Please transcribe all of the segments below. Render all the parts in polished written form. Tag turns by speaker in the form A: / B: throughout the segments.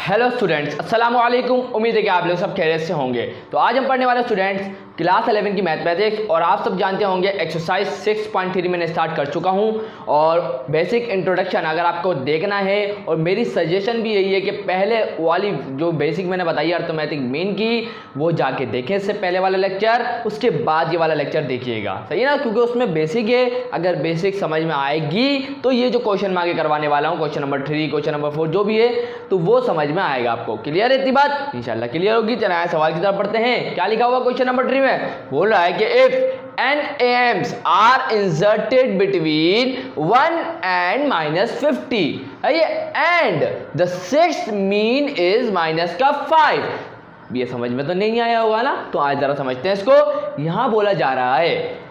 A: Hello students, अस्सलाम वालेकुम। उम्मीद है कि आप लोग सब खैरियत से होंगे। तो आज हम पढ़ने वाले स्टूडेंट्स क्लास 11 की मैथमेटिक्स, और आप सब जानते होंगे एक्सरसाइज 6.3 मैंने स्टार्ट कर चुका हूं। और बेसिक इंट्रोडक्शन अगर आपको देखना है, और मेरी सजेशन भी यही है कि पहले वाली जो बेसिक मैंने बताई अर्थमेटिक मीन की, वो जाके देखें इससे पहले वाला लेक्चर, उसके बाद ये वाला लेक्चर देखिएगा, सही है ना, क्योंकि उसमें बेसिक है। अगर बेसिक समझ में आएगी तो ये जो क्वेश्चन मैं आगे करवाने वाला हूँ, क्वेश्चन नंबर 3, क्वेश्चन नंबर 4 जो भी है, तो वो समझ में आएगा आपको। क्लियर है इतनी बात? इंशाल्लाह क्लियर होगी। चलिए आए सवाल की तरफ पढ़ते हैं। क्या लिखा हुआ क्वेश्चन नंबर 3 में? बोल रहा है कि if n AMs are inserted between 1 and -50 है ये, and the sixth mean is minus का 5। ये समझ में तो नहीं आया होगा ना, तो आज जरा समझते हैं इसको। यहां बोला जा रहा है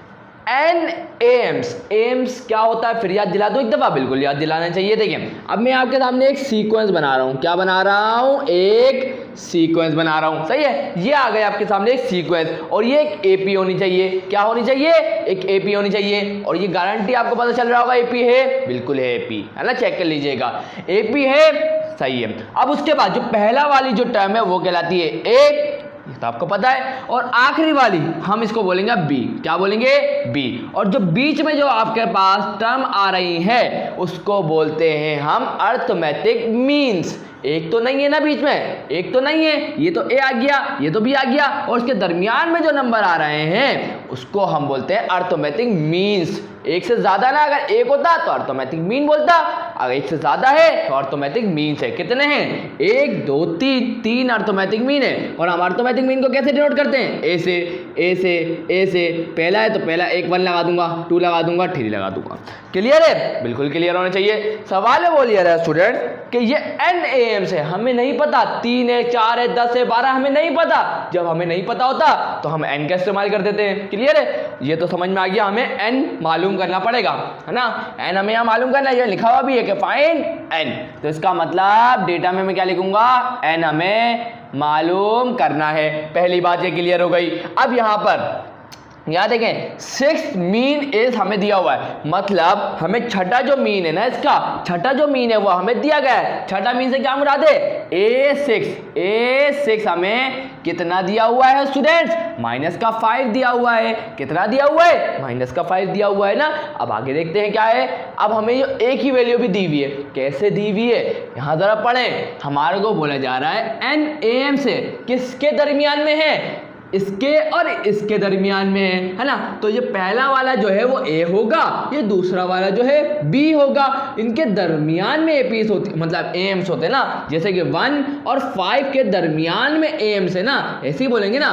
A: n AMs, AMs क्या होता है, फिर याद दिला दो एक दफा, बिल्कुल याद दिलाना चाहिए। देखिए अब मैं आपके सामने एक सीक्वेंस बना रहा हूं। क्या बना रहा हूं? एक सीक्वेंस बना रहा हूं, सही है। ये आ गया आपके सामने एक सीक्वेंस, और ये एक एपी होनी चाहिए। क्या होनी चाहिए? एक एपी होनी चाहिए। और ये गारंटी आपको पता चल रहा होगा एपी है, बिल्कुल है एपी, है ना, चेक कर लीजिएगा, एपी है, सही है। अब उसके बाद जो पहला वाली जो टर्म है वो कहलाती है ए, तो आपको पता है, और आखिरी वाली हम इसको बोलेंगे बी। क्या बोलेंगे? बी। और जो बीच में जो आपके पास टर्म आ रही है उसको बोलते हैं हम अर्थमेटिक मीन्स। एक तो नहीं है ना बीच में, एक तो नहीं है, ये तो ए आ गया, ये तो बी आ गया, और उसके दरमियान में जो नंबर आ रहे हैं उसको हम बोलते हैं अर्थमेटिक मीन्स। एक से ज्यादा ना, अगर एक होता तो अर्थमेटिक मीन बोलता, अगर एक से ज्यादा है तो अर्थमेटिक मीन्स है। कितने हैं? 1 2 3, 3 अर्थमेटिक मीन है। और हम अर्थमेटिक मीन को कैसे डिनोट करते हैं? ए से, ए से, ए से। पहला है तो पहला 1 1 लगा दूंगा, 2 लगा दूंगा, 3 लगा दूंगा। क्लियर है? बिल्कुल क्लियर होना चाहिए। सवाल है बोलिए रहा स्टूडेंट कि ये n AMs है, हमें नहीं पता 3 है, 4 है, 10 है, 12, हमें नहीं पता। जब हमें नहीं पता होता तो हम n का इस्तेमाल कर देते हैं। क्लियर है? ये तो समझ में आ गया, हमें n मालूम करना पड़ेगा, है ना। n हमें यहाँ मालूम करना है, ये लिखा हुआ भी है कि फाइंड n, तो इसका मतलब डेटा में मैं क्या लिखूंगा? n हमें मालूम करना है। पहली बात ये क्लियर हो गई। अब यहाँ पर यहाँ देखें, सिक्स मीन इज हमें दिया हुआ है, मतलब हमें छठा जो मीन है ना, इसका छठा जो मीन है वो हमें दिया गया है। छठा मीन से क्या मुराद है? A6 हमें कितना दिया हुआ है स्टूडेंट्स? माइनस का 5 दिया हुआ है। कितना दिया हुआ है? माइनस का 5 दिया हुआ है ना। अब आगे देखते हैं क्या है। अब हमें ये एक ही वैल्यू भी दी हुई है। कैसे दी हुई है यहाँ जरा पढ़ें। हमारे को बोला जा रहा है n AM से किसके दरमियान में है? इसके और इसके दरमियान में है ना। तो ये पहला वाला जो है वो ए होगा, ये दूसरा वाला जो है बी होगा। इनके दरमियान में एपीस होती, मतलब एम्स होते हैं ना, जैसे कि 1 और 5 के दरमियान में एम्स है ना, ऐसे ही बोलेंगे ना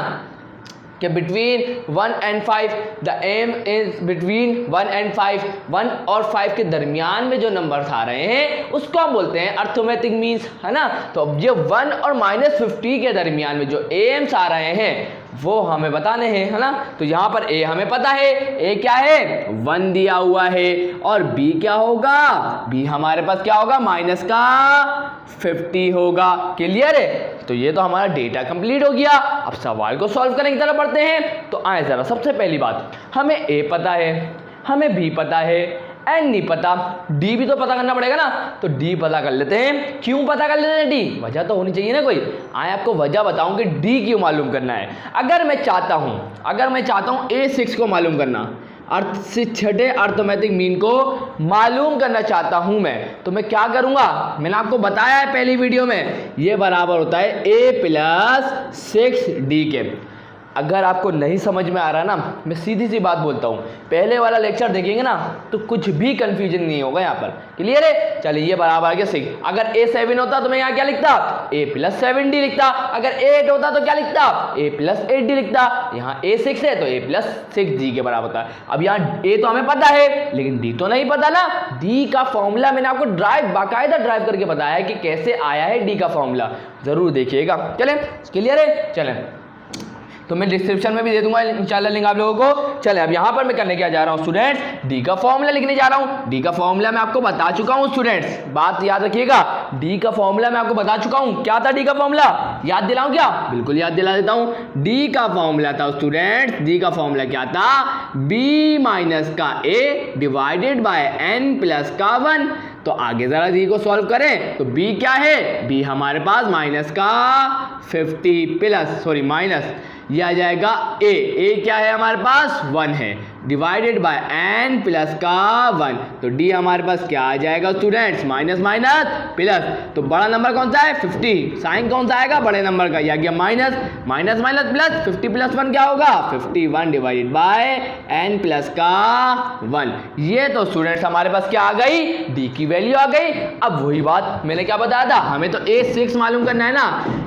A: कि between 1 and 5, the M is between 1 and 5। 1 और 5 के दरमियान में जो नंबर्स आ रहे हैं उसको हम बोलते हैं अर्थमेटिक मीन्स, है ना। तो अब ये 1 और -50 के दरमियान में जो एम्स आ रहे हैं वो हमें बताने हैं, है ना। तो यहाँ पर ए हमें पता है, ए क्या है? 1 दिया हुआ है। और बी क्या होगा? बी हमारे पास क्या होगा? माइनस का 50 होगा। क्लियर है? तो ये तो हमारा डेटा कंप्लीट हो गया। अब सवाल को सॉल्व करने की तरफ बढ़ते हैं। तो आए जरा, सबसे पहली बात, हमें ए पता है, हमें बी पता है, एन नहीं पता, डी भी तो पता करना पड़ेगा ना। तो डी पता कर लेते हैं। क्यों पता कर लेते हैं डी? वजह तो होनी चाहिए ना कोई। आए आपको वजह बताऊं कि डी क्यों मालूम करना है। अगर मैं चाहता हूं A6 को मालूम करना, अर्थ से छठे अर्थमेटिक मीन को मालूम करना चाहता हूं मैं, तो मैं क्या करूंगा? मैंने आपको बताया है पहली वीडियो में, ये बराबर होता है A + 6D के। अगर आपको नहीं समझ में आ रहा ना, मैं सीधी सी बात बोलता हूँ, पहले वाला लेक्चर देखेंगे ना तो कुछ भी कंफ्यूजन नहीं होगा यहाँ पर। क्लियर है? चलिए ये बराबर आ गया 6। अगर A7 होता तो मैं यहाँ क्या लिखता? A + 7D लिखता। अगर A8 होता तो क्या लिखता? A + 8D लिखता। यहाँ A6 है तो A + 6D के बराबर होता है। अब यहाँ A तो हमें पता है, लेकिन D तो नहीं पता ना। D का फॉर्मूला मैंने आपको बाकायदा ड्राइव करके बताया है कि कैसे आया है D का फॉर्मूला, जरूर देखिएगा। चलें, क्लियर है? चलें, तो मैं डिस्क्रिप्शन में भी दे दूंगा इंशाल्लाह लिंक आप लोगों को। चले, अब यहाँ पर मैं करने क्या जा रहा हूँ स्टूडेंट्स? डी का फॉर्मूला लिखने जा रहा हूँ। डी का फॉर्मूला मैं आपको बता चुका हूँ स्टूडेंट्स, बात याद रखिएगा। डी का फॉर्मूला मैं आपको बता चुका हूँ। क्या था डी का फॉर्मूला? याद दिलाऊं क्या? बिल्कुल याद दिला देता हूँ। डी का फॉर्मूला था स्टूडेंट्स, डी का फॉर्मूला क्या था? B - का A डिवाइडेड बाय n + का 1। तो आगे ज़रा डी को सॉल्व करें तो बी क्या है, बी हमारे पास माइनस का 50 प्लस माइनस ये आ जाएगा ए क्या है हमारे पास 1 है डिवाइडेड बाय n प्लस का 1। तो d हमारे पास क्या आ जाएगा स्टूडेंट्स, माइनस माइनस प्लस। तो बड़ा नंबर कौन सा है 50, साइन कौन सा आएगा बड़े नंबर का, यह गया minus minus minus plus 50 plus 1 क्या होगा 51 डिवाइडेड बाय n प्लस का 1। ये तो स्टूडेंट्स हमारे पास क्या आ गई, d की वैल्यू आ गई। अब वही बात मैंने क्या बताया था, हमें तो a6 मालूम करना है ना,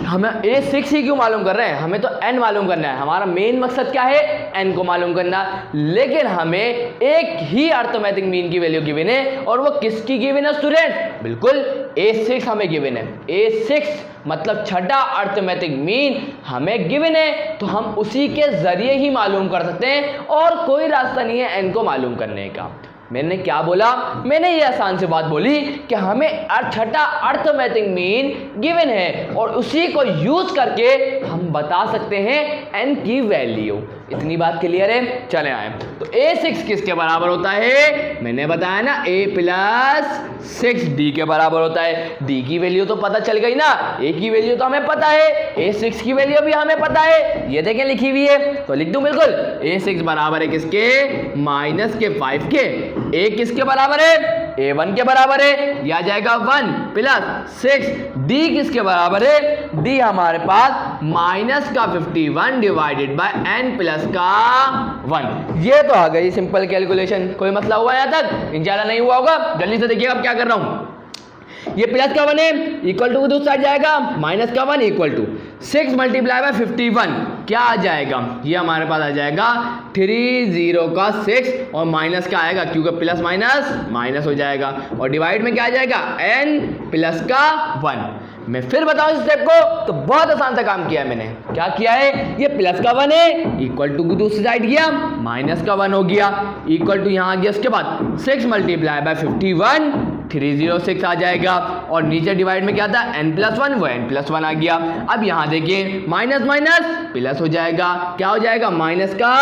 A: हमें a6 ही क्यों मालूम कर रहे हैं, हमें तो n मालूम करना है। हमारा मेन मकसद क्या है, n को मालूम करना। लेकिन हमें एक ही अर्थमेटिक मीन की वैल्यू गिवन है, और वो किसकी गिवन है स्टूडेंट, बिल्कुल a6 हमें गिवन है। a6 मतलब छठा अर्थमेटिक मीन हमें गिवन है, तो हम उसी के जरिए ही मालूम कर सकते हैं, और कोई रास्ता नहीं है n को मालूम करने का। मैंने क्या बोला, मैंने ये आसान सी बात बोली कि हमें छठा अर्थमेटिक मीन गिवन है, और उसी को यूज करके हम बता सकते हैं n की वैल्यू। इतनी बात क्लियर है, चले आए। तो a6 किसके बराबर होता है, मैंने बताया ना a प्लस 6 d के बराबर होता है। d की वैल्यू तो पता चल गई ना, a की वैल्यू तो हमें पता है, a6 की वैल्यू भी हमें पता है, ये देखें लिखी हुई है, तो लिख दूं बिल्कुल। a6 बराबर है किसके, माइनस के 5 के। a किसके बराबर है, a1 के बराबर है, यह आ जाएगा 1 प्लस 6। d किसके बराबर है, d हमारे पास माइनस का 51 डिवाइडेड बाय n प्लस का 1। ये तो आ गई सिंपल कैलकुलेशन। कोई मसला हुआ यहाँ तक, इंशाल्लाह नहीं हुआ होगा। जल्दी से देखिएगा अब क्या कर रहा हूँ। ये प्लस का 1 है, इक्वल टू दूसरा जाएगा, माइनस का 1 इक्वल टू 6 मल्टीप्लाई बाय 51 क्या आ जाएगा, ये हमारे पास आ जाएगा 30 का 6, और माइनस का आएगा क्योंकि प्लस माइनस माइनस हो जाएगा, और डिवाइड में क्या आ जाएगा n प्लस का 1। मैं फिर बताऊं इस स्टेप को, तो बहुत आसान सा काम किया है मैंने। क्या किया है, ये प्लस का 1 है, इक्वल टू दूसरी साइड गया, माइनस का 1 हो गया, इक्वल टू यहाँ आ गया, उसके बाद 6 मल्टीप्लाई बाय 51 306 आ जाएगा, और नीचे डिवाइड में क्या था n प्लस 1, वो n प्लस 1 आ गया। अब यहाँ देखिए माइनस माइनस प्लस हो जाएगा, क्या हो जाएगा माइनस का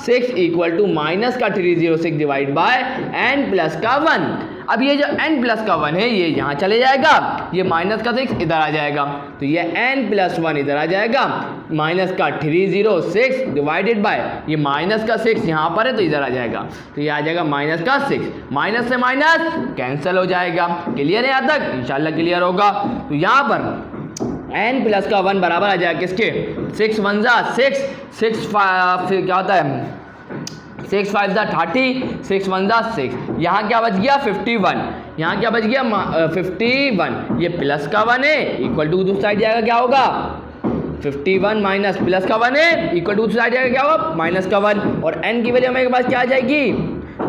A: 6 इक्वल टू माइनस का 306 डिवाइड बाय n प्लस का 1। अब ये जो n प्लस का 1 है ये यहाँ चले जाएगा, ये माइनस का 6 इधर आ जाएगा, तो ये n प्लस 1 इधर आ जाएगा, माइनस का 306 डिवाइडेड बाय ये माइनस का 6 यहाँ पर है तो इधर आ जाएगा, तो ये आ जाएगा माइनस का 6। माइनस से माइनस कैंसिल हो जाएगा। क्लियर है यहाँ तक, इंशाल्लाह क्लियर होगा। तो यहाँ पर n प्लस का 1 बराबर आ जाएगा किसके, 6 1 जा 6, 6 फिर क्या होता है 6 5 जा 30, 6 1 जा 6, यहाँ क्या बच गया 51, यहाँ क्या बच गया 51, ये प्लस का 1 है, इक्वल टू दूसरी साइड जाएगा क्या होगा 51 माइनस प्लस का 1 है, इक्वल टू दूसरी साइड जाएगा क्या होगा माइनस का 1, और n की वैल्यू हमारे पास क्या आ जाएगी,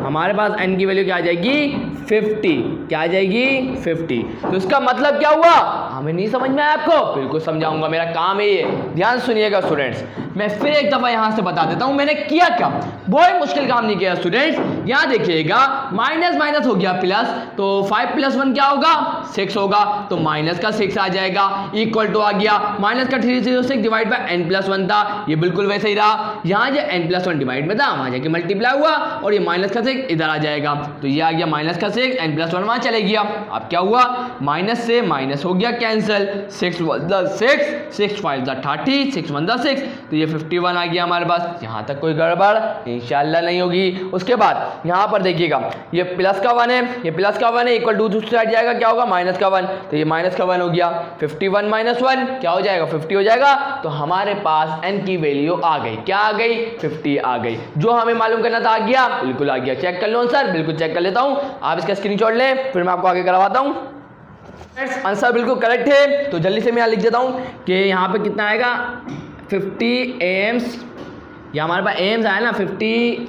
A: हमारे पास n की वैल्यू क्या आ जाएगी 50, क्या आ जाएगी 50। तो इसका मतलब क्या हुआ, हमें नहीं समझ में आया आपको, बिल्कुल समझाऊंगा, मेरा काम है ये, ध्यान सुनिएगा स्टूडेंट्स। मैं फिर एक दफ़ा यहाँ से बता देता हूँ मैंने किया क्या, बहुत मुश्किल काम नहीं किया स्टूडेंट्स। यहाँ देखिएगा माइनस माइनस हो गया प्लस, तो 5 प्लस 1 क्या होगा 6 होगा, तो माइनस का 6 आ जाएगा, इक्वल टू आ गया माइनस का 306 डिवाइड बाय n प्लस 1 था, ये बिल्कुल वैसे ही रहा। यहाँ जो n प्लस 1 डिवाइड में था वहाँ जाके मल्टीप्लाई हुआ, और ये माइनस का 6 इधर आ जाएगा, तो ये आ गया माइनस का 6, n प्लस 1 वहाँ चले गया। अब क्या हुआ, माइनस से माइनस हो गया कैंसिल, 6 1 6, 6 5 30, 6 1 6, तो ये 51 आ गया हमारे पास। यहाँ तक कोई गड़बड़ इंशाल्लाह नहीं होगी। उसके बाद यहाँ पर देखिएगा ये प्लस का 1 है, ये प्लस का 1 है, इक्वल टू दूसरी साइड जाएगा क्या होगा माइनस का 1, तो ये माइनस का 1 हो गया, 51 माइनस 1 क्या हो जाएगा 50 हो जाएगा। तो हमारे पास n की वैल्यू आ गई, क्या आ गई 50 आ गई, जो हमें मालूम करना था आ गया, बिल्कुल आ गया। चेक कर लो आंसर, बिल्कुल चेक कर लेता हूँ, आप इसका स्क्रीनशॉट लें फिर मैं आपको आगे करवाता हूँ। आंसर बिल्कुल करेक्ट है, तो जल्दी से मैं यहाँ लिख देता हूँ कि यहाँ पे कितना आएगा 50 am's, या हमारे पास am's आया ना 50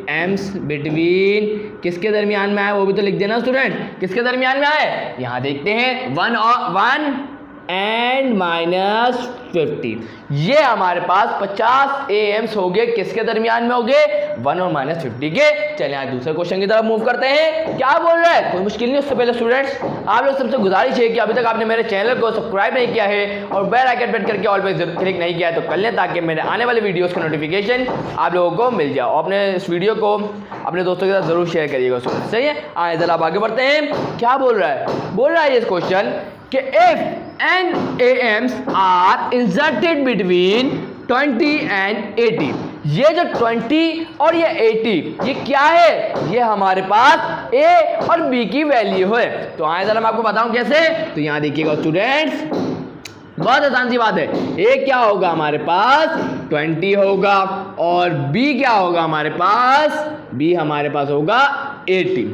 A: am's बिटवीन किसके दरमियान में आया वो भी तो लिख देना स्टूडेंट, किसके दरमियान में आए। यहाँ देखते हैं 1 और 1 एंड माइनस 50। ये हमारे पास 50 AMs हो गए, किसके दरमियान में हो गए, 1 और माइनस 50 के। चलिए आज दूसरे क्वेश्चन की तरफ मूव करते हैं। क्या बोल रहा है, कोई मुश्किल नहीं। उससे पहले स्टूडेंट्स आप लोग सबसे गुजारिश है कि अभी तक आपने मेरे चैनल को सब्सक्राइब नहीं किया है और बेल आइकन प्रेस करके ऑल पे क्लिक नहीं किया है तो कर लें, ताकि मेरे आने वाले वीडियोस का नोटिफिकेशन आप लोगों को मिल जाए। और अपने इस वीडियो को अपने दोस्तों के साथ जरूर शेयर करिएगा। सही है, आए जरा आगे बढ़ते हैं। क्या बोल रहा है ये क्वेश्चन कि if n AMs are inserted between 20 and 80। ये जो 20 और ये 80 ये क्या है, ये हमारे पास A और B की वैल्यू है। तो आए जरा मैं आपको बताऊं कैसे। तो यहां देखिएगा स्टूडेंट्स, बहुत आसान सी बात है। A क्या होगा हमारे पास 20 होगा और B क्या होगा हमारे पास, B हमारे पास होगा 80।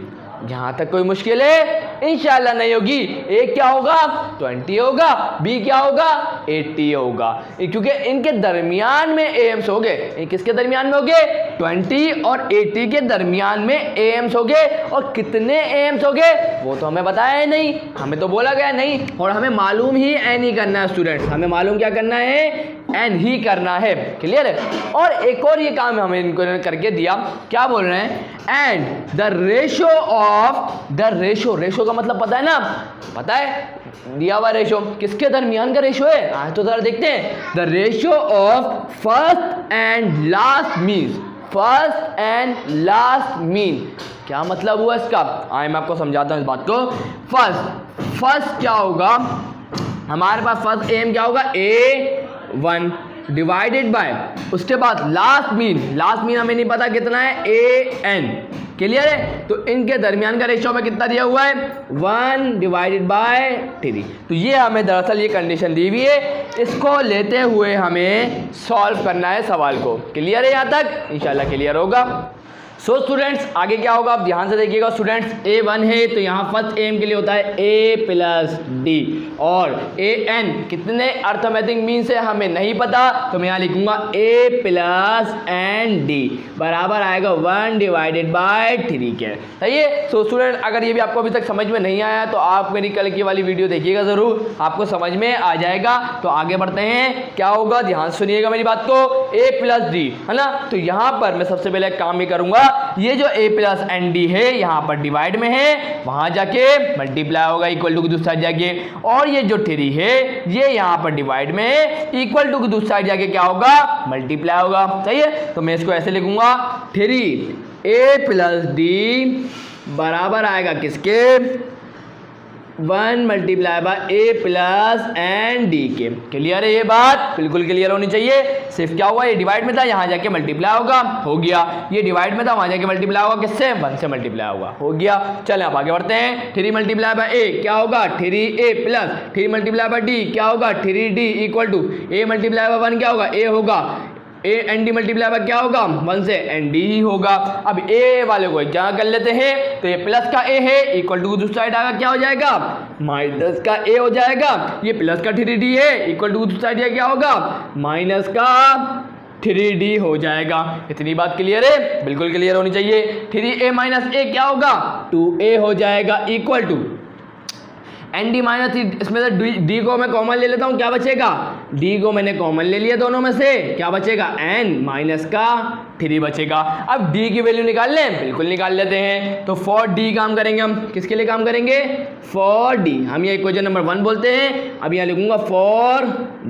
A: यहां तक कोई मुश्किल है इंशाल्लाह नहीं होगी। A क्या होगा 20 होगा, B क्या होगा 80 होगा, क्योंकि इनके दरमियान में AMs हो गए। किसके दरमियान में हो गए, 20 और 80 के दरमियान में AMs हो गए। और कितने AMs हो गए वो तो हमें बताया है नहीं, हमें तो बोला गया नहीं। और हमें मालूम ही n ही करना है स्टूडेंट, हमें मालूम क्या करना है, n ही करना है। क्लियर है। और एक और ये काम हमें इनको करके दिया। क्या बोल रहे हैं, and the ratio of the ratio का मतलब पता है ना, पता है दिया हुआ रेशो किसके दरमियान का रेशो है। आज तो जरा देखते हैं। The ratio of first and last mean, first and last mean क्या मतलब हुआ इसका, आए मैं आपको समझाता हूँ इस बात को। फर्स्ट क्या होगा हमारे पास, फर्स्ट AM क्या होगा A1 डिवाइडेड बाय, उसके बाद लास्ट मीन हमें नहीं पता कितना है AN। क्लियर है। तो इनके दरमियान का रेशियो में कितना दिया हुआ है 1 डिवाइडेड बाय 3। तो ये हमें दरअसल ये कंडीशन दी हुई है, इसको लेते हुए हमें सॉल्व करना है सवाल को। क्लियर है, यहाँ तक इंशाल्लाह क्लियर होगा। सो स्टूडेंट्स आगे क्या होगा आप ध्यान से देखिएगा। स्टूडेंट्स A1 है तो यहाँ फर्स्ट AM के लिए होता है A प्लस D और AN कितने अर्थमेटिक मीन से हमें नहीं पता, तो मैं यहाँ लिखूंगा A प्लस एन D बराबर आएगा 1 डिवाइडेड बाय 3 के। सही है। सो स्टूडेंट अगर ये भी आपको अभी तक समझ में नहीं आया तो आप मेरी कल की वाली वीडियो देखिएगा ज़रूर, आपको समझ में आ जाएगा। तो आगे बढ़ते हैं। क्या होगा ध्यान सुनिएगा मेरी बात को, A प्लस D है ना। तो यहाँ पर मैं सबसे पहले काम ही करूँगा, ये जो A प्लस एन डी है यहाँ पर डिवाइड में है, वहां जाके मल्टीप्लाई होगा इक्वल टू की दूसरी साइड जाके। और ये जो 3 है ये यहाँ पर डिवाइड में है, इक्वल टू की दूसरी साइड जाके क्या होगा मल्टीप्लाई होगा। सही है। तो मैं इसको ऐसे लिखूंगा 3A प्लस D बराबर आएगा किसके 1 multiply by A plus n D के। क्लियर है, ये बात बिल्कुल क्लियर होनी चाहिए। सिर्फ क्या हुआ, ये डिवाइड में था यहाँ जाके मल्टीप्लाई होगा, हो गया। ये डिवाइड में था वहाँ जाके मल्टीप्लाई होगा, किससे 1 से मल्टीप्लाई होगा, हो गया। चलें अब आगे बढ़ते हैं। 3 मल्टीप्लाई बाय A क्या होगा 3A plus 3 multiply bye D क्या होगा 3D equal to A multiply by 1 क्या होगा A होगा A n D multiply by क्या होगा 1 से एन डी ही होगा। अब A वाले को क्या कर लेते हैं, तो ये प्लस का A है इक्वल टू दूसरी साइड आएगा क्या हो जाएगा माइनस का A हो जाएगा। ये प्लस का 3D है इक्वल टू दूसरी साइड क्या होगा माइनस का 3D हो जाएगा। इतनी बात क्लियर है, बिल्कुल क्लियर होनी चाहिए। 3A माइनस A क्या होगा 2A हो जाएगा equal to n D minus, इसमें से डी को मैं कॉमन ले लेता हूँ, क्या बचेगा डी को मैंने कॉमन ले लिया दोनों में से, क्या बचेगा n माइनस का 3 बचेगा। अब d की वैल्यू निकाल लें, बिल्कुल निकाल लेते हैं। तो फॉर d काम करेंगे हम, किसके लिए काम करेंगे फॉर d, हम ये इक्वेशन नंबर 1 बोलते हैं। अब यहाँ लिखूंगा फॉर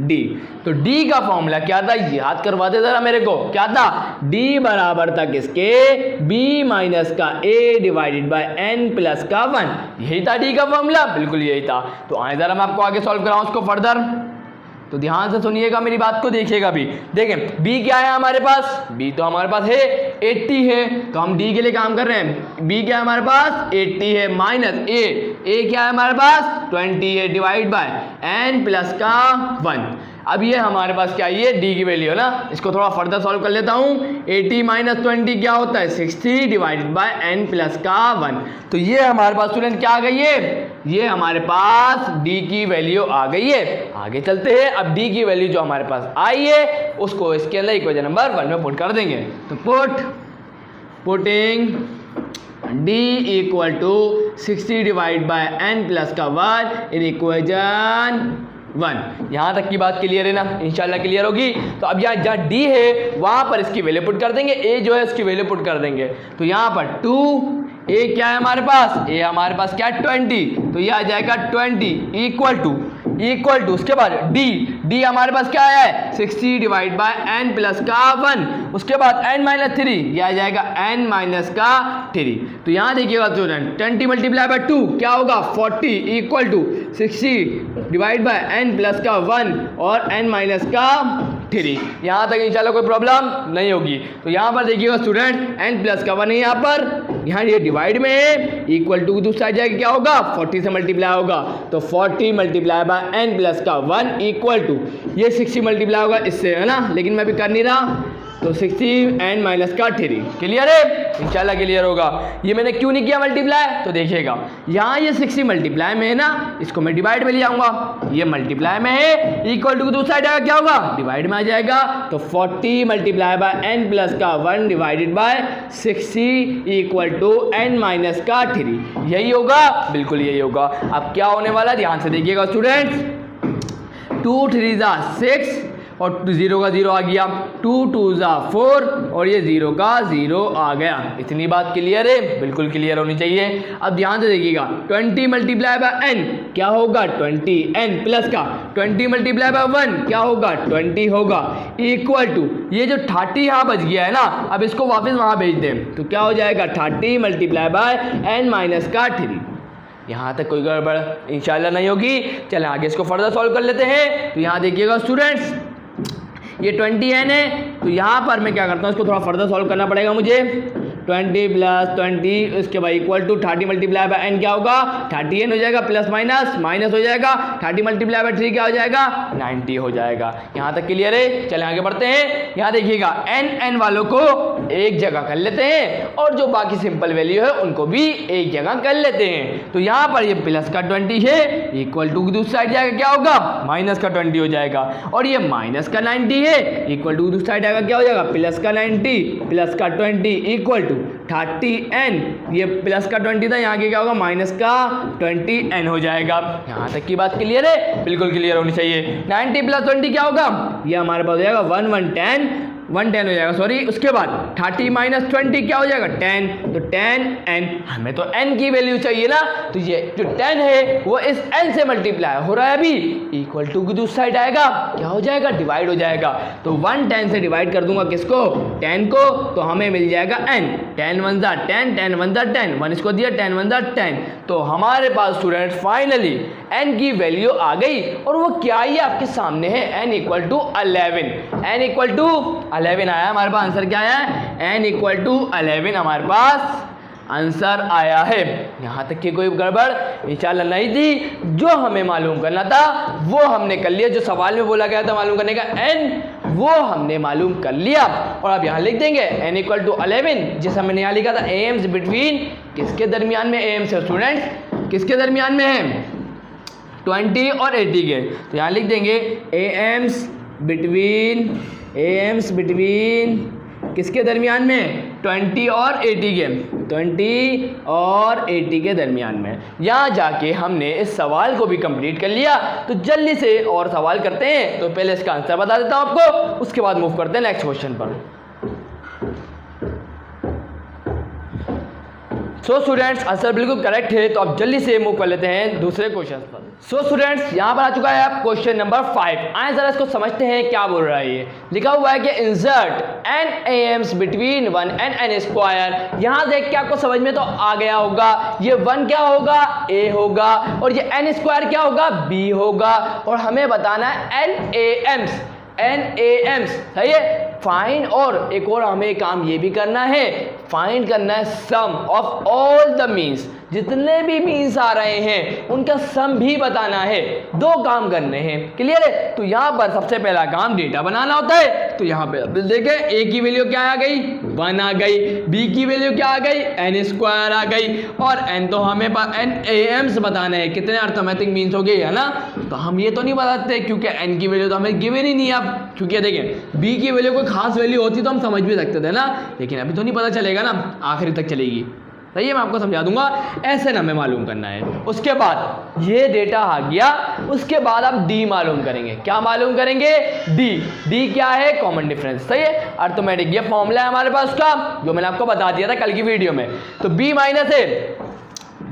A: d। तो d का फॉर्मूला क्या था याद करवाते जरा मेरे को, क्या था d बराबर था किसके b माइनस का a divided by n plus का 1, यही था d का फॉर्मूला, बिल्कुल यही था। तो आए जरा मैं आपको आगे सॉल्व कराऊं उसको फर्दर, तो ध्यान से सुनिएगा मेरी बात को, देखिएगा भी। देखें b क्या है हमारे पास, b तो हमारे पास है 80 है, तो हम d के लिए काम कर रहे हैं। b क्या है हमारे पास 80 है माइनस a क्या है हमारे पास 20 है डिवाइड बाय n प्लस का 1। अब ये हमारे पास क्या है ये d की वैल्यू है ना, इसको थोड़ा फर्दर सॉल्व कर लेता हूँ। 80 माइनस 20 क्या होता है 60 डिवाइडेड बाय n प्लस का 1। तो ये हमारे पास स्टूडेंट क्या आ गई है, ये हमारे पास d की वैल्यू आ गई है। आगे चलते हैं। अब d की वैल्यू जो हमारे पास आई है उसको इसके अंदर इक्वेशन नंबर 1 में पुट कर देंगे। तो putting d equal to 60 divide by n plus का 1 इन इक्वेशन 1। यहाँ तक की बात क्लियर है ना, इंशाल्लाह क्लियर होगी। तो अब यहाँ जहाँ D है वहाँ पर इसकी वैल्यू पुट कर देंगे, A जो है उसकी वैल्यू पुट कर देंगे। तो यहाँ पर 2, A क्या है हमारे पास, A हमारे पास क्या है 20, तो ये आ जाएगा 20 इक्वल टू उसके बाद D हमारे पास क्या है 60 डिवाइड बाय n प्लस का 1, उसके बाद n माइनस 3, ये आ जाएगा n माइनस का 3। तो यहाँ देखिएगा स्टूडेंट 20 मल्टीप्लाई बाय 2 क्या होगा 40 equal to 60 divide by n plus का 1 और n माइनस का 3। यहाँ तक इंशाल्लाह कोई प्रॉब्लम नहीं होगी। तो यहाँ पर देखिएगा स्टूडेंट n प्लस का 1 है यहाँ पर, यहाँ ये डिवाइड में है, इक्वल टू दूसरा आ जाएगा क्या होगा 40 से मल्टीप्लाई होगा, तो 40 मल्टीप्लाई बाय n प्लस का 1 इक्वल टू ये 60 मल्टीप्लाई होगा इससे, है ना, लेकिन मैं अभी कर नहीं रहा, तो 60 n माइनस का 3। क्लियर है, इंशाल्लाह क्लियर होगा। ये मैंने क्यों नहीं किया मल्टीप्लाई, तो देखिएगा यहाँ ये 60 मल्टीप्लाई में है ना, इसको मैं डिवाइड में ले आऊँगा, ये मल्टीप्लाई में है, इक्वल टू दूसरा साइड क्या होगा डिवाइड में आ जाएगा, तो 40 मल्टीप्लाई बाय n प्लस का 1 divided by 60 equal to n minus का 3। यही होगा, बिल्कुल यही होगा। अब क्या होने वाला ध्यान से देखिएगा स्टूडेंट्स, 2 3 जा 6 और 0 का 0 आ गया, 2 2 जा 4 और ये 0 का 0 आ गया। इतनी बात क्लियर है, बिल्कुल क्लियर होनी चाहिए। अब ध्यान से देखिएगा 20 मल्टीप्लाई बाय n क्या होगा 20 n प्लस का 20 मल्टीप्लाई बाय 1 क्या होगा 20 होगा, इक्वल टू ये जो 30 यहाँ बच गया है ना, अब इसको वापस वहाँ भेज दें तो क्या हो जाएगा 30 मल्टीप्लाई बाय n माइनस का 3। यहाँ तक कोई गड़बड़ इंशाल्लाह नहीं होगी। चलें आगे इसको फर्दर सॉल्व कर लेते हैं। तो यहाँ देखिएगा स्टूडेंट्स, ये 20n है, तो यहाँ पर मैं क्या करता हूँ, इसको थोड़ा फर्दर सॉल्व करना पड़ेगा मुझे। 20 प्लस 20 उसके बाद equal to 30 multiply by n क्या होगा 30n हो जाएगा, प्लस माइनस माइनस हो जाएगा, 30 मल्टीप्लाई बाय 3 क्या हो जाएगा 90 हो जाएगा। यहाँ तक क्लियर है, चलें आगे बढ़ते हैं। यहाँ देखिएगा n वालों को एक जगह कर लेते हैं और जो बाकी सिंपल वैल्यू है उनको भी एक जगह कर लेते हैं। तो यहाँ पर ये प्लस का 20 है, इक्वल टू दूसरी साइड जाएगा क्या होगा माइनस का 20 हो जाएगा, और ये माइनस का 90 है, इक्वल टू दूसरी साइड जाएगा क्या हो जाएगा प्लस का 90 प्लस का 20 इक्वल टू 30n, ये प्लस का 20 था, यहाँ के क्या होगा माइनस का 20n हो जाएगा। यहाँ तक की बात क्लियर है, बिल्कुल क्लियर होनी चाहिए। 90 प्लस 20 क्या होगा, ये हमारे पास हो जाएगा 110 हो जाएगा, सॉरी। उसके बाद 30 माइनस 20 क्या हो जाएगा 10, तो 10n, हमें तो n की वैल्यू चाहिए ना, तो ये जो 10 है वो इस n से मल्टीप्लाई हो रहा है अभी, इक्वल टू की दूसरी साइड आएगा क्या हो जाएगा डिवाइड हो जाएगा, तो 110 से डिवाइड कर दूंगा किसको 10 को, तो हमें मिल जाएगा n, 10 1 जा 10, 10 1 जा 10, 1 इसको दिया 10 1 जा 10। तो हमारे पास स्टूडेंट्स फाइनली n की वैल्यू आ गई, और वो क्या ही आपके सामने है, n equal to 11, n equal to 11 आया हमारे पास। आंसर क्या आया है, n इक्वल टू 11 हमारे पास आंसर आया है। यहाँ तक की कोई गड़बड़ इंशाल्लाह नहीं थी। जो हमें मालूम करना था वो हमने कर लिया, जो सवाल में बोला गया था मालूम करने का n, वो हमने मालूम कर लिया। और अब यहाँ लिख देंगे n इक्वल टू 11, जैसा मैंने यहाँ लिखा था एम्स बिटवीन, किसके दरमियान में एम्स है स्टूडेंट्स, किसके दरमियान में है 20 और 80 के। तो यहाँ लिख देंगे एम्स बिटवीन किसके दरमियान में 20 और 80 के, 20 और 80 के दरमियान में। यहाँ जाके हमने इस सवाल को भी कंप्लीट कर लिया। तो जल्दी से और सवाल करते हैं। तो पहले इसका आंसर बता देता हूँ आपको, उसके बाद मूव करते हैं नेक्स्ट क्वेश्चन पर। सो स्टूडेंट्स आंसर बिल्कुल करेक्ट है। तो अब जल्दी से मूव कर लेते हैं दूसरे क्वेश्चन पर। सो स्टूडेंट्स यहाँ पर आ चुका है आप क्वेश्चन नंबर 5। आए जरा इसको समझते हैं क्या बोल रहा है। ये लिखा हुआ है कि insert n AIIMS between 1 and n square. यहाँ देख के आपको समझ में तो आ गया होगा, ये 1 क्या होगा a होगा, और ये n स्क्वायर क्या होगा b होगा, और हमें बताना है n एम्स, सही है। फाइंड, और एक और हमें काम ये भी करना है, फाइंड करना है सम ऑफ ऑल द मीन्स, जितने भी मीन्स आ रहे हैं उनका सम भी बताना है। दो काम करने हैं, क्लियर है। तो यहाँ पर सबसे पहला काम डेटा बनाना होता है। तो यहाँ पे देखें a की वैल्यू क्या आ गई 1 आ गई, b की वैल्यू क्या आ गई n स्क्वायर आ गई, और n तो हमें n एम्स बताना है, कितने अर्थमेटिक मीन्स हो गए है ना। तो हम ये तो नहीं बताते क्योंकि n की वैल्यू तो हमें गिवन ही नहीं है अब, क्योंकि देखें b की वैल्यू कोई खास वैल्यू होती तो हम समझ भी सकते थे ना, लेकिन अभी तो नहीं पता चलेगा ना, आखिरी तक चलेगी। सही है, मैं आपको समझा दूंगा, ऐसे हमें मालूम करना है। उसके बाद ये डेटा आ गया, उसके बाद आप डी मालूम करेंगे। क्या मालूम करेंगे? डी क्या है? Common difference. सही है, अर्थमेटिक, ये फॉर्मूला है हमारे पास उसका, जो मैंने आपको बता दिया था कल की वीडियो में। तो बी माइनस ए,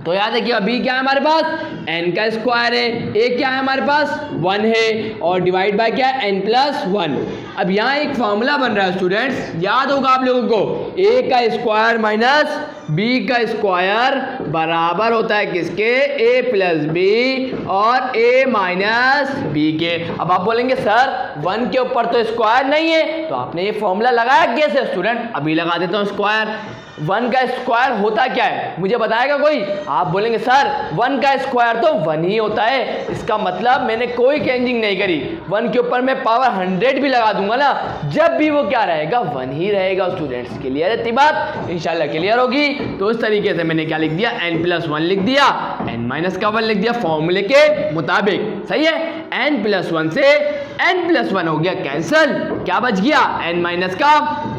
A: तो याद रखिएगा बी क्या है हमारे पास? n का स्क्वायर है, a क्या है हमारे पास? 1 है, और डिवाइड बाय क्या है? n plus 1। अब यहाँ एक फॉर्मूला बन रहा है स्टूडेंट्स, याद होगा आप लोगों को, a का स्क्वायर माइनस b का स्क्वायर बराबर होता है किसके? a प्लस b और a माइनस b के। अब आप बोलेंगे सर 1 के ऊपर तो स्क्वायर नहीं है, तो आपने ये फॉर्मूला लगाया कैसे स्टूडेंट? अभी लगा देता हूँ स्क्वायर। 1 का स्क्वायर होता क्या है, मुझे बताएगा कोई? आप बोलेंगे सर 1 का स्क्वायर तो 1 ही होता है, इसका मतलब मैंने कोई चेंजिंग नहीं करी, 1 के ऊपर मैं पावर 100 भी लगा दूंगा ना, जब भी वो क्या रहेगा? 1 ही रहेगा। स्टूडेंट्स क्लियर है? बात इंशाल्लाह क्लियर होगी। तो इस तरीके से मैंने क्या लिख दिया? n प्लस 1 लिख दिया, n माइनस का 1 लिख दिया फॉर्मूले के मुताबिक। सही है, n प्लस 1 से n प्लस 1 हो गया कैंसल, क्या बच गया? n माइनस का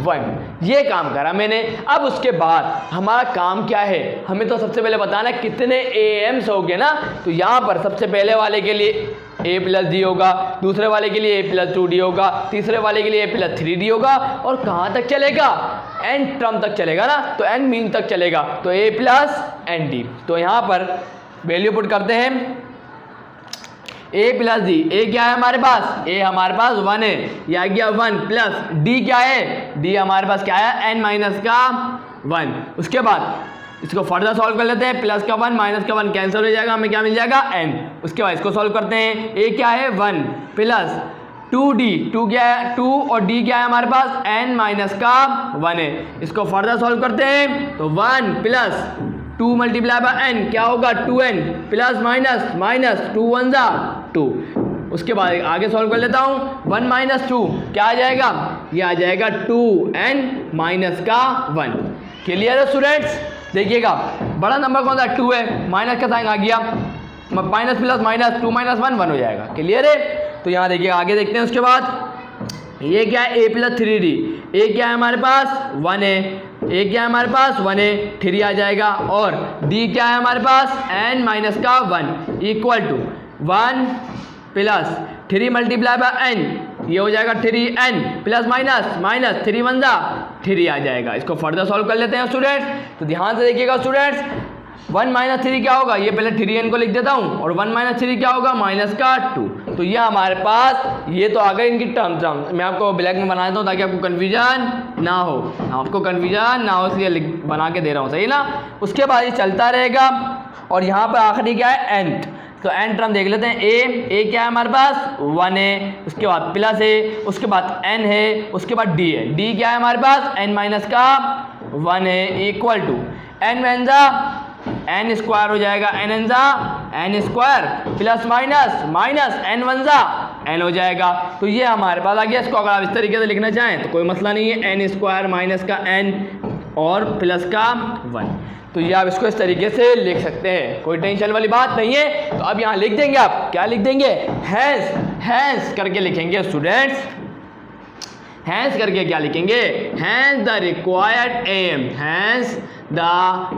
A: 1। ये काम करा मैंने। अब उसके बाद हमारा काम क्या है? हमें तो सबसे पहले बताना कितने एम्स हो गए ना। तो यहाँ पर सबसे पहले वाले के लिए a प्लस डी होगा, दूसरे वाले के लिए a प्लस 2d होगा, तीसरे वाले के लिए a प्लस 3d होगा, और कहाँ तक चलेगा? n टर्म तक चलेगा ना, तो n मीन तक चलेगा, तो a प्लस nd। तो यहाँ पर वैल्यू पुट करते हैं, a प्लस डी, a क्या है हमारे पास? a हमारे पास 1 है, ये आ गया 1 प्लस d क्या है? d हमारे पास क्या है? n माइनस का 1। उसके बाद इसको फर्दर सॉल्व कर लेते हैं, प्लस का 1 माइनस का 1 कैंसिल हो जाएगा, हमें क्या मिल जाएगा? n। उसके बाद इसको सॉल्व करते हैं, a क्या है? 1 प्लस 2d, 2 क्या है? 2 और d क्या है हमारे पास? n माइनस का 1 है। इसको फर्दर सॉल्व करते हैं, तो 1 प्लस 2 मल्टीप्लाई बाय n क्या होगा? 2n प्लस माइनस माइनस 2 1 जा 2। उसके बाद आगे सॉल्व कर लेता हूँ, 1 माइनस 2 क्या आ जाएगा? ये आ जाएगा 2n माइनस का 1। क्लियर है स्टूडेंट्स? देखिएगा बड़ा नंबर कौन सा? 2 है, माइनस का साइन आ गया, माइनस प्लस माइनस 2 माइनस 1 1 हो जाएगा। क्लियर है? तो यहाँ देखिए आगे देखते हैं। उसके बाद ये क्या है? a प्लस 3d, a क्या है हमारे पास? 1 है, a क्या है हमारे पास? 1 है, 3 आ जाएगा, और d क्या है हमारे पास? n माइनस का 1 equal to 1 plus 3 multiply by n, ये हो जाएगा 3n प्लस माइनस माइनस 3 1 जा 3 आ जाएगा। इसको फर्दर सॉल्व कर लेते हैं स्टूडेंट्स। तो ध्यान से देखिएगा स्टूडेंट्स, 1 माइनस 3 क्या होगा? ये पहले 3n को लिख देता हूँ, और 1 माइनस 3 क्या होगा? माइनस का 2। तो ये हमारे पास ये तो आ गए इनकी टर्म। मैं आपको ब्लैक में बना देता हूँ ताकि आपको कन्फ्यूजन ना हो, इसलिए बना के दे रहा हूँ। सही ना? उसके बाद ये चलता रहेगा, और यहाँ पर आखिरी क्या है? nth। तो n टर्म देख लेते हैं, a क्या है हमारे पास? 1 है, उसके बाद प्लस है, उसके बाद n है, उसके बाद d है, d क्या है हमारे पास? n माइनस का 1 है इक्वल टू n में n स्क्वायर हो जाएगा, n square plus minus minus n 1 n हो जाएगा। तो ये हमारे पास आ गया। इसको अगर आप इस तरीके से लिखना चाहें तो कोई मसला नहीं है, n स्क्वायर माइनस का n और प्लस का 1। तो ये आप इसको इस तरीके से लिख सकते हैं, कोई टेंशन वाली बात नहीं है। तो अब यहाँ लिख देंगे, आप क्या लिख देंगे? हैंस करके लिखेंगे स्टूडेंट्स। हैंस करके क्या लिखेंगे? Hence the required M, hence the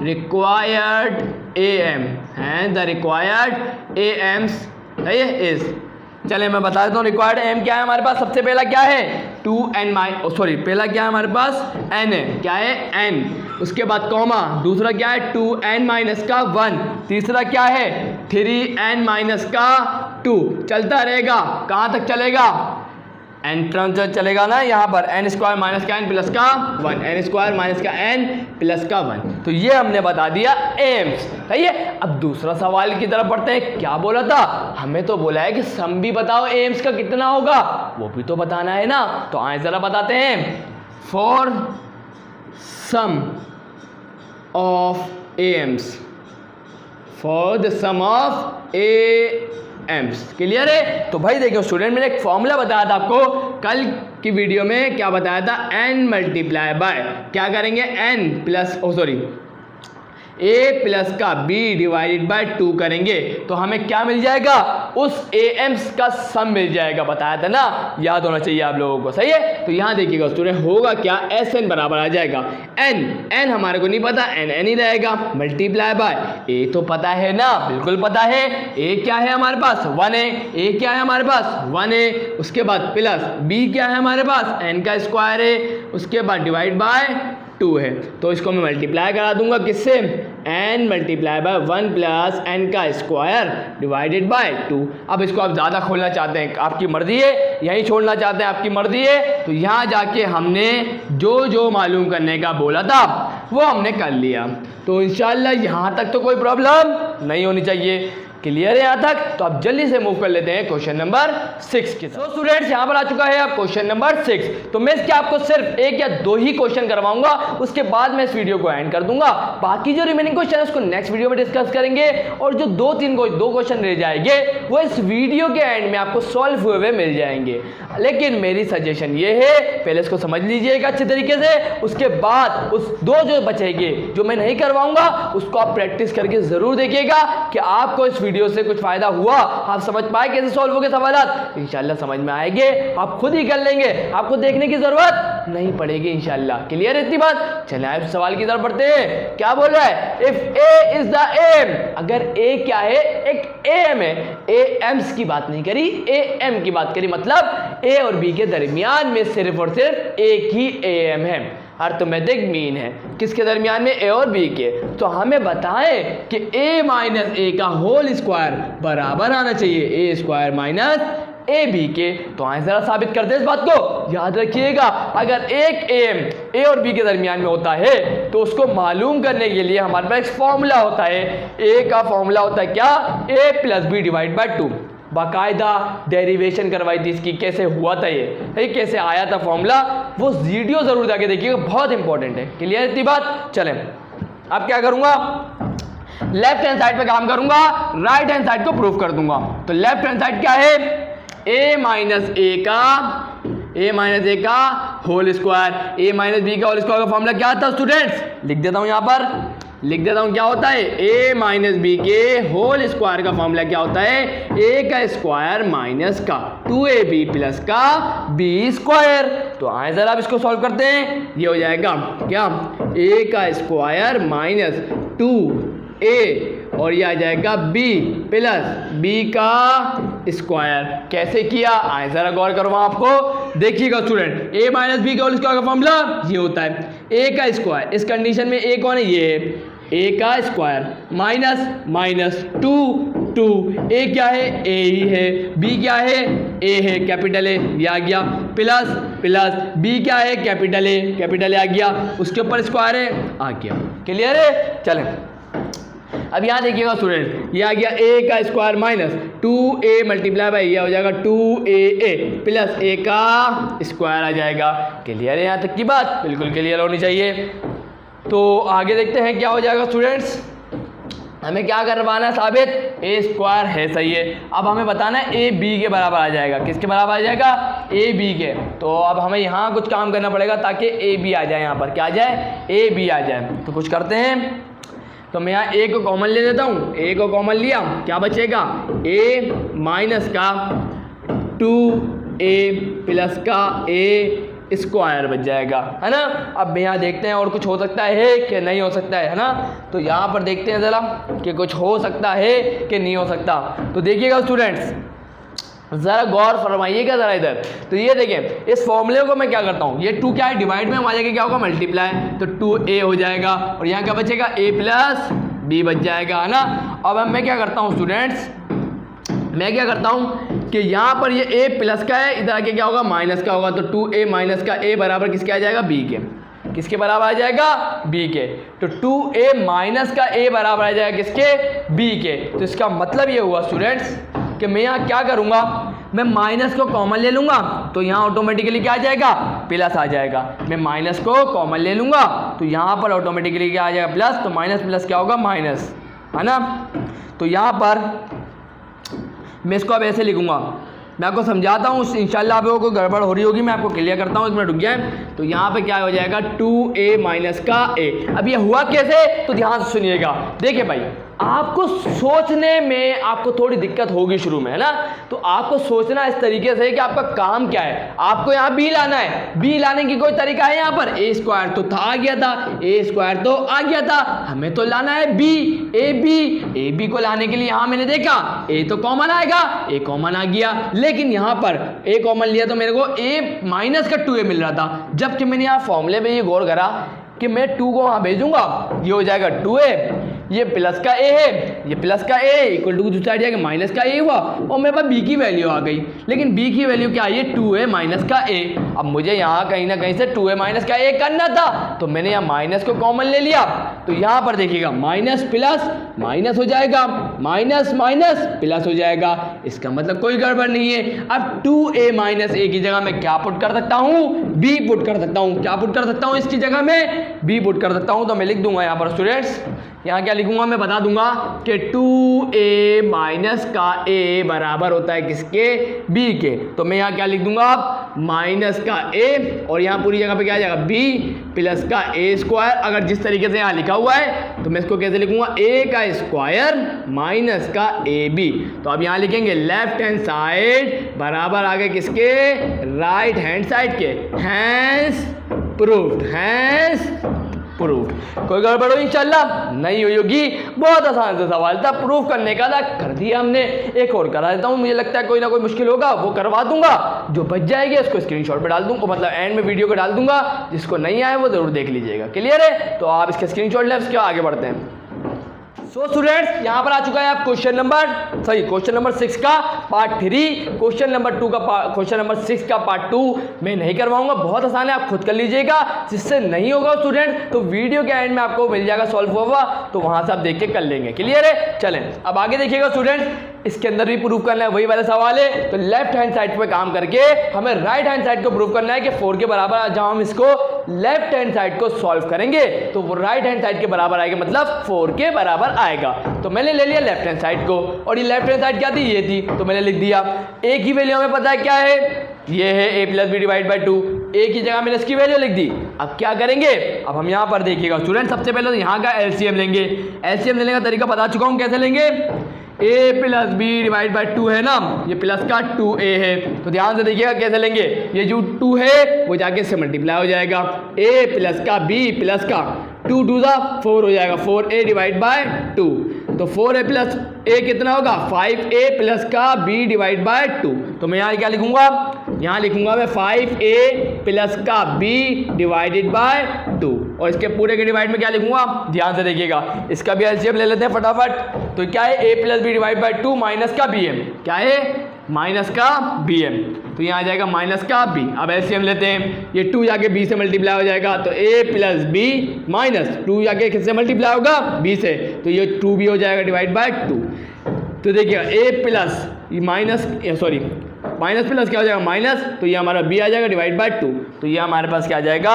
A: required M, hence the required Ms is. चले मैं बता देता हूँ रिक्वायर्ड एम क्या है हमारे पास। सबसे पहला क्या है? 2n पहला क्या है हमारे पास? n है, क्या है? n। उसके बाद कॉमा, दूसरा क्या है? 2n माइनस का 1, तीसरा क्या है? 3n माइनस का 2। चलता रहेगा, कहाँ तक चलेगा? n टर्म चलेगा ना यहाँ पर, n स्क्वायर माइनस का n प्लस का 1, n स्क्वायर माइनस का n प्लस का 1। तो ये हमने बता दिया एम्स। सही है? अब दूसरा सवाल की तरफ बढ़ते हैं। क्या बोला था? हमें तो बोला है कि सम भी बताओ एम्स का कितना होगा, वो भी तो बताना है ना। तो आए जरा बताते हैं, for sum of Ms, for the sum of Ms. Clear है? तो भाई देखिए स्टूडेंट, मैंने एक फॉर्मूला बताया था आपको कल की वीडियो में। क्या बताया था? n मल्टीप्लाई बाय क्या करेंगे? n प्लस ए प्लस का बी डिवाइडेड बाय 2 करेंगे तो हमें क्या मिल जाएगा, उस एम्स का सम मिल जाएगा। बताया था ना, याद होना चाहिए आप लोगों को, सही है। तो यहाँ देखिएगा स्टूडेंट, होगा क्या, एस एन बराबर आ जाएगा एन हमारे को नहीं पता, एन ही रहेगा, मल्टीप्लाई बाय ए तो पता है ना, बिल्कुल पता है। ए क्या है हमारे पास, 1 है, ए क्या है हमारे पास 1 है, उसके बाद प्लस बी क्या है हमारे पास, एन का स्क्वायर है, उसके बाद डिवाइड बाय 2 है। तो इसको मैं मल्टीप्लाई करा दूंगा किससे, n multiply by 1 plus n का स्क्वायर डिवाइडेड बाय 2। अब इसको आप ज़्यादा खोलना चाहते हैं आपकी मर्जी है, यहीं छोड़ना चाहते हैं आपकी मर्जी है। तो यहाँ जाके हमने जो जो मालूम करने का बोला था वो हमने कर लिया। तो इंशाल्लाह यहाँ तक तो कोई प्रॉब्लम नहीं होनी चाहिए। क्लियर है यहाँ तक। तो आप जल्दी से मूव कर लेते हैं क्वेश्चन नंबर 6 की। तो स्टूडेंट्स यहाँ पर आ चुका है अब क्वेश्चन नंबर 6। तो मैं इसके आपको सिर्फ 1 या 2 ही क्वेश्चन करवाऊंगा, उसके बाद मैं इस वीडियो को एंड कर दूंगा। बाकी जो रिमेनिंग क्वेश्चन है उसको नेक्स्ट वीडियो में डिस्कस करेंगे, और जो 2 क्वेश्चन रह जाएंगे वो इस वीडियो के एंड में आपको सॉल्व हुए मिल जाएंगे। लेकिन मेरी सजेशन ये है, पहले इसको समझ लीजिएगा अच्छे तरीके से, उसके बाद उस 2 जो बचेंगे जो मैं नहीं करवाऊंगा उसको आप प्रैक्टिस करके जरूर देखिएगा कि आपको इस वीडियो से कुछ फायदा हुआ, आप समझ पाए कैसे सॉल्व होंगे सवालात। इंशाल्लाह समझ में आएंगे, आप खुद ही कर लेंगे, आपको देखने की जरूरत नहीं पड़ेगी इंशाल्लाह। क्लियर है इतनी बात। चलिए आप सवाल की तरफ बढ़ते हैं। क्या बोल रहा है, if A is the M, अगर ए क्या है, एक एम है, ए एम्स की बात नहीं करी, ए एम की बात करी, मतलब ए और बी के दरमियान में सिर्फ और सिर्फ एक ही ए एम है, अर्थमेटिक मीन है। किसके दरमियान में, ए और बी के। तो हमें बताएं कि a माइनस ए का होल स्क्वायर बराबर आना चाहिए ए स्क्वायर माइनस ए बी के। तो आए जरा साबित करते हैं इस बात को। याद रखिएगा, अगर एक एम ए और बी के दरमियान में होता है तो उसको मालूम करने के लिए हमारे पास एक फॉर्मूला होता है। ए का फॉर्मूला होता है क्या, ए प्लस बी डिवाइड बाय 2। बाकायदा डेरिवेशन करवाई थी इसकी, कैसे हुआ था ये कैसे आया था फॉर्मूला, वो वीडियो जरूर जाके देखिएगा, बहुत इंपॉर्टेंट है। क्लियर इतनी बात। चलें अब क्या करूंगा, लेफ्ट हैंड साइड पे काम करूंगा, राइट हैंड साइड को प्रूफ कर दूंगा। तो लेफ्ट हैंड साइड क्या है, ए माइनस ए का होल स्क्वायर, ए माइनस बी का होल स्क्वायर का फॉर्मूला क्या था स्टूडेंट्स, लिख देता हूं, यहां पर लिख देता हूं क्या होता है, ए माइनस बी के होल स्क्वायर का फॉर्मूला क्या होता है, ए का स्क्वायर माइनस का 2ab प्लस का बी स्क्वायर। तो आए जरा अब इसको सॉल्व करते हैं। ये हो जाएगा क्या, ए का स्क्वायर माइनस 2a और ये आ जाएगा b प्लस b का स्क्वायर। कैसे किया, आए जरा गौर करो आपको, देखिएगा स्टूडेंट, a माइनस बी का होल स्क्वायर का फॉर्मूला ये होता है a का स्क्वायर, इस कंडीशन में a कौन है, ये a का स्क्वायर माइनस 2 a क्या है, a ही है, b क्या है, a है, कैपिटल A ये आ गया, प्लस b क्या है, कैपिटल A आ गया, उसके ऊपर स्क्वायर है आ गया। क्लियर है। चलें अब यहाँ देखिएगा स्टूडेंट, ये आ गया a का square minus 2a multiply by ये हो जाएगा 2a प्लस a का स्क्वायर आ जाएगा। क्लियर है यहाँ तक की बात, बिल्कुल क्लियर होनी चाहिए। तो आगे देखते हैं क्या हो जाएगा स्टूडेंट्स, हमें क्या करवाना है साबित, ए स्क्वायर है, सही है। अब हमें बताना है ए बी के बराबर आ जाएगा, किसके बराबर आ जाएगा, ए बी के। तो अब हमें यहाँ कुछ काम करना पड़ेगा ताकि ए बी आ जाए, यहाँ पर क्या आ जाए, ए बी आ जाए। तो कुछ करते हैं, तो मैं यहाँ ए को कॉमन ले लेता हूँ, ए को कॉमन लिया, क्या बचेगा, ए माइनस का 2a प्लस का a स्क्वायर बच जाएगा, है ना। अब यहाँ देखते हैं और कुछ हो सकता है कि नहीं हो सकता है ना। तो यहाँ पर देखते हैं ज़रा कि कुछ हो सकता है कि नहीं हो सकता। तो देखिएगा स्टूडेंट्स, ज़रा गौर फरमाइएगा ज़रा इधर। तो ये देखें, इस फॉर्मूले को मैं क्या करता हूँ, ये 2 क्या है, डिवाइड में आ जाएगा, क्या होगा, मल्टीप्लाई, तो 2a हो जाएगा और यहाँ क्या बचेगा, a प्लस b बच जाएगा, है ना। अब मैं क्या करता हूँ स्टूडेंट्स, मैं क्या करता हूँ कि यहाँ पर ये a प्लस का है, इधर आके क्या होगा, माइनस का होगा, तो 2a माइनस का a बराबर किसके आ जाएगा, b के। किसके बराबर आ जाएगा, b के। तो 2a माइनस का a बराबर आ जाएगा किसके, b के। तो इसका मतलब ये हुआ स्टूडेंट्स कि मैं यहाँ क्या करूँगा, मैं माइनस को कॉमन ले लूँगा, तो यहाँ ऑटोमेटिकली क्या आ जाएगा, प्लस आ जाएगा। मैं माइनस को कॉमन ले लूँगा तो यहाँ पर ऑटोमेटिकली क्या आ जाएगा, प्लस। तो माइनस प्लस क्या होगा, माइनस, है ना। तो यहाँ पर मैं इसको अब ऐसे लिखूँगा, मैं आपको समझाता हूँ, इंशाल्लाह आप लोगों को गड़बड़ हो रही होगी, मैं आपको क्लियर करता हूँ, 1 मिनट रुक गया। तो यहाँ पे क्या हो जाएगा 2a माइनस का a। अब ये हुआ कैसे, तो ध्यान से सुनिएगा। देखिए भाई, आपको सोचने में आपको थोड़ी दिक्कत होगी शुरू में, है ना। तो आपको सोचना इस तरीके से कि आपका काम क्या है, आपको यहाँ b लाना है। b लाने की कोई तरीका है, यहाँ पर a स्क्वायर तो था, आ गया था, a स्क्वायर तो आ गया था, हमें तो लाना है b। ab को लाने के लिए यहाँ मैंने देखा a तो कॉमन आएगा, a कॉमन आ गया, लेकिन यहाँ पर a कॉमन लिया तो मेरे को a माइनस का 2a मिल रहा था। जबकि मैंने यहाँ फॉर्मूले में ये गौर करा कि मैं 2 को वहाँ भेजूंगा, ये हो जाएगा 2a, ये प्लस का a है, ये प्लस का a इक्वल टू दूसरी साइड जाएगा माइनस का a हुआ, और मेरे पास b की वैल्यू आ गई। लेकिन b की वैल्यू क्या है, 2a माइनस का a। अब मुझे यहाँ कहीं ना कहीं से 2a माइनस का a करना था, तो मैंने यहाँ माइनस को कॉमन ले लिया। तो यहाँ पर देखिएगा माइनस प्लस माइनस हो जाएगा, माइनस माइनस प्लस हो जाएगा, इसका मतलब कोई गड़बड़ नहीं है। अब 2a माइनस a की जगह मैं क्या पुट कर सकता हूँ, b पुट कर सकता हूँ। क्या पुट कर सकता हूँ इसकी जगह में, b पुट कर सकता हूँ। तो मैं लिख दूंगा यहाँ पर स्टूडेंट्स, यहाँ क्या लिखूंगा मैं बता दूंगा कि 2a माइनस का a बराबर होता है किसके, b के। तो मैं यहाँ क्या लिख दूंगा अब, माइनस का a, और यहाँ पूरी जगह पे क्या आ जाएगा b प्लस का a स्क्वायर। अगर जिस तरीके से यहाँ लिखा हुआ है तो मैं इसको कैसे लिखूंगा, a का स्क्वायर माइनस का ab। तो अब यहाँ लिखेंगे लेफ्ट हैंड साइड बराबर आगे किसके, राइट हैंड साइड के। Hence proved, hence proof. कोई गड़बड़ हो इंशाल्लाह नहीं हुई होगी, बहुत आसान सा सवाल था, प्रूफ करने का था, कर दिया हमने। एक और करा देता हूँ, मुझे लगता है कोई ना कोई मुश्किल होगा वो करवा दूंगा, जो बच जाएगी उसको स्क्रीनशॉट पे डाल दूंगा, मतलब एंड में वीडियो को डाल दूंगा, जिसको नहीं आए वो जरूर देख लीजिएगा। क्लियर है, तो आप इसका स्क्रीनशॉट लें, उसके आगे बढ़ते हैं। सो स्टूडेंट्स, यहाँ पर आ चुका है आप क्वेश्चन नंबर 6 का पार्ट 3। क्वेश्चन नंबर 6 का पार्ट 2 मैं नहीं करवाऊंगा, बहुत आसान है, आप खुद कर लीजिएगा। जिससे नहीं होगा स्टूडेंट तो वीडियो के एंड में आपको मिल जाएगा सॉल्व हुआ, तो वहां से आप देख के कर लेंगे। क्लियर है, चलें अब आगे देखिएगा स्टूडेंट्स, इसके अंदर भी प्रूफ करना है, वही वाला सवाल है। तो लेफ्ट हैंड साइड पे काम करके हमें राइट हैंड साइड को प्रूफ करना है कि 4 के बराबर। जब हम इसको लेफ्ट हैंड साइड को सॉल्व करेंगे तो वो राइट हैंड साइड के बराबर आएगा, मतलब 4 के बराबर आएगा। तो मैंने ले लिया लेफ्ट हैंड साइड को, और ये लेफ्ट हैंड साइड क्या थी, ये थी, तो मैंने लिख दिया। a की वैल्यू हमें पता है क्या है, ये है a plus B divide by 2। a की जगह मैंने इसकी वैल्यू लिख दी। अब क्या करेंगे, अब हम यहाँ पर देखिएगा स्टूडेंट, सबसे पहले तो यहाँ का एलसीएम लेंगे। एलसीएम लेने का तरीका बता चुका हूँ कैसे लेंगे, a plus B divide by 2 है ना, ये प्लस का 2a है। तो ध्यान से देखिएगा कैसे लेंगे, ये जो 2 है वो जाके इससे मल्टीप्लाई हो जाएगा, a प्लस का b प्लस का 2 2 4 हो जाएगा, 4a डिवाइड बाय 2। तो 4a प्लस a कितना होगा, 5a प्लस का b डिवाइड बाय 2। तो मैं यहाँ क्या लिखूंगा, यहाँ लिखूंगा मैं 5a प्लस का b डिवाइडेड बाय 2, और इसके पूरे के डिवाइड में क्या लिखूंगा, ध्यान से देखिएगा, इसका भी एलसीएम ले लेते हैं फटाफट। तो क्या है, a plus B divide by 2 minus का bm, क्या है, माइनस का bm। तो यहाँ आ जाएगा माइनस का b। अब एलसीएम लेते हैं, ये 2 जाके b से मल्टीप्लाई हो जाएगा, तो a प्लस b माइनस 2 जाके किससे मल्टीप्लाई होगा, b से, तो ये 2b हो जाएगा डिवाइड बाय 2। तो देखिएगा a प्लस माइनस प्लस क्या हो जाएगा, माइनस, तो ये हमारा b आ जाएगा डिवाइड बाय 2। तो ये हमारे पास क्या आ जाएगा,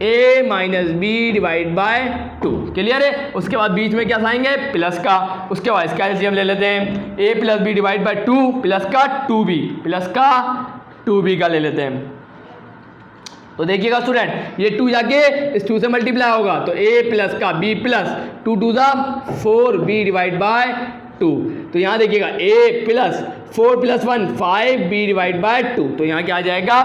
A: a minus B divide by 2। Clear है, उसके बाद बीच में क्या आएंगे, प्लस का, उसके बाद इसका एलसीएम ले लेते हैं, a plus B divide by 2 plus का 2b, प्लस का 2b का ले लेते हैं। तो देखिएगा स्टूडेंट, ये 2 जाके इस 2 से मल्टीप्लाई होगा, तो a प्लस का b plus 2 2 4b divide by 2। तो यहाँ देखिएगा a plus 4 plus 1 5b divide by 2। तो यहाँ क्या आ जाएगा,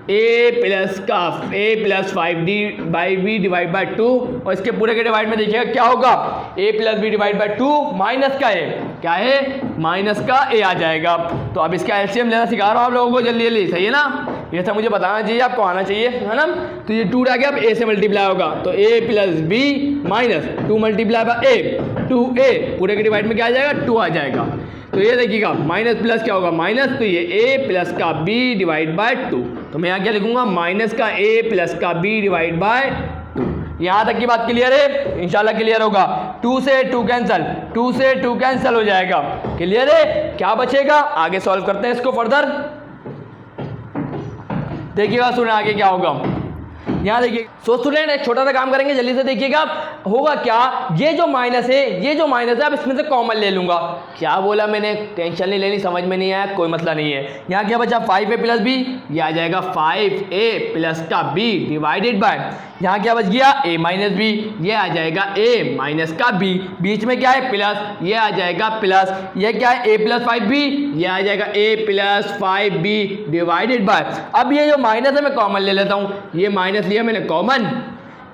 A: a plus 5d by B divide by 2, और इसके पूरे के डिवाइड में देखिएगा क्या होगा, a plus B divide by 2 minus का a, क्या है, माइनस का a आ जाएगा। तो अब इसका एलसीएम लेना सिखा रहा हूँ आप लोगों को, जल्दी जल्दी, सही है ना, ये सब मुझे बताना चाहिए, आपको आना चाहिए, है ना। तो ये 2 जाके अब a से मल्टीप्लाई होगा, तो a plus B minus 2 multiply by a, 2a, पूरे के डिवाइड में क्या आ जाएगा, 2 आ जाएगा। तो ये देखिएगा माइनस प्लस क्या होगा, माइनस, तो ये a प्लस का b डिवाइड बाय 2। तो मैं यहाँ क्या लिखूंगा, माइनस का a प्लस का b डिवाइड बाय 2। यहाँ तक की बात क्लियर है, इंशाल्लाह क्लियर होगा। 2 से 2 कैंसिल, 2 से 2 कैंसिल हो जाएगा। क्लियर है, क्या बचेगा, आगे सॉल्व करते हैं इसको फर्दर। देखिएगा सुने आगे क्या होगा। यहाँ देखिए। सो स्टूडेंट एक छोटा सा काम करेंगे, जल्दी से देखिएगा। होगा क्या, ये जो माइनस है अब इसमें से कॉमन ले लूंगा। क्या बोला मैंने, टेंशन नहीं लेनी, समझ में नहीं आया कोई मसला नहीं है। यहाँ क्या बचा 5a प्लस बी, ये आ जाएगा 5a प्लस का b डिवाइडेड बाय, यहाँ क्या बच गया a माइनस बी, ये आ जाएगा a माइनस का b, बीच में क्या है प्लस, ये आ जाएगा प्लस, ये क्या है a प्लस 5b, ये आ जाएगा a plus 5b divided by. अब ये जो माइनस है मैं कॉमन ले लेता हूँ, ये माइनस लिया मैंने कॉमन,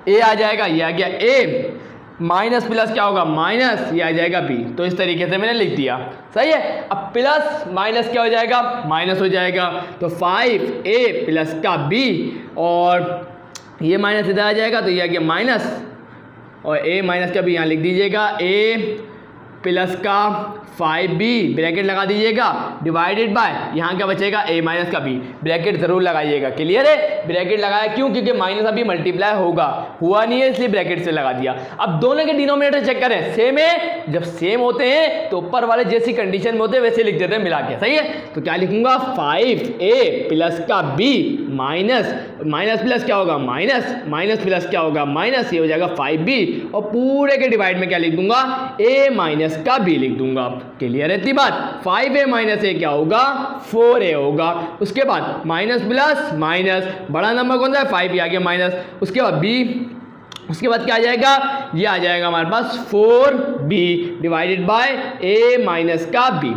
A: a आ जाएगा, ये आ गया a माइनस प्लस क्या होगा माइनस, ये आ जाएगा b। तो इस तरीके से मैंने लिख दिया, सही है। अब प्लस माइनस क्या हो जाएगा, माइनस हो जाएगा। तो 5a प्लस का b और ये माइनस इधर आ जाएगा, तो ये आ गया माइनस, और a माइनस का b यहाँ लिख दीजिएगा, a प्लस का 5b ब्रैकेट लगा दीजिएगा डिवाइडेड बाय, यहाँ क्या बचेगा a माइनस का b, ब्रैकेट जरूर लगाइएगा। क्लियर है, ब्रैकेट लगाया क्यों, क्योंकि माइनस अभी मल्टीप्लाई होगा, हुआ नहीं है इसलिए ब्रैकेट से लगा दिया। अब दोनों के डिनोमिनेटर चेक करें, सेम है, जब सेम होते हैं तो ऊपर वाले जैसी कंडीशन में होते हैं वैसे लिख देते हैं मिला के, सही है। तो क्या लिखूंगा 5a प्लस का b माइनस, माइनस प्लस क्या होगा माइनस, माइनस प्लस क्या होगा माइनस, ये हो जाएगा 5b, और पूरे के डिवाइड में क्या लिख दूंगा a माइनस का b लिख दूंगा। क्लियर है इतनी बात। 5a माइनस a क्या होगा 4a होगा। उसके बाद माइनस प्लस माइनस, बड़ा नंबर कौन सा है 5, ये आ गया माइनस, उसके बाद b, उसके बाद क्या आ जाएगा, ये आ जाएगा हमारे पास 4b divided by a minus का b।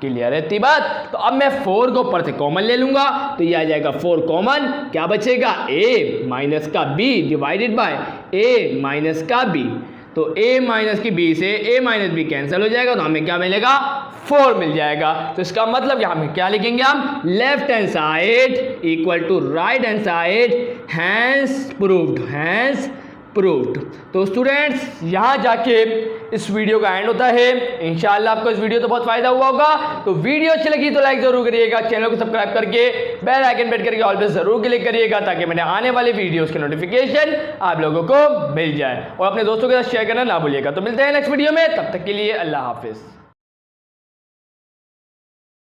A: क्लियर है इतनी बात। तो अब मैं 4 को ऊपर से कॉमन ले लूंगा, तो ये आ जाएगा 4 कॉमन, क्या बचेगा a माइनस का b divided by a minus का b। तो a माइनस की b से a माइनस b कैंसिल हो जाएगा, तो हमें क्या मिलेगा 4 मिल जाएगा। तो इसका मतलब यहाँ में क्या लिखेंगे हम, left hand side equal to right hand side, hence proved, hence proved. तो स्टूडेंट्स यहाँ जाके इस वीडियो का एंड होता है। इंशाल्लाह आपको इस वीडियो तो बहुत फायदा हुआ होगा। तो वीडियो अच्छी लगी तो लाइक जरूर करिएगा, चैनल को सब्सक्राइब करके बेल आइकन प्रेस करके ऑल पे जरूर क्लिक करिएगा, ताकि मैंने आने वाले वीडियोस के नोटिफिकेशन आप लोगों को मिल जाए। और अपने दोस्तों के साथ शेयर करना ना भूलिएगा। तो मिलते हैं नेक्स्ट वीडियो में, तब तक के लिए अल्लाह हाफिज़।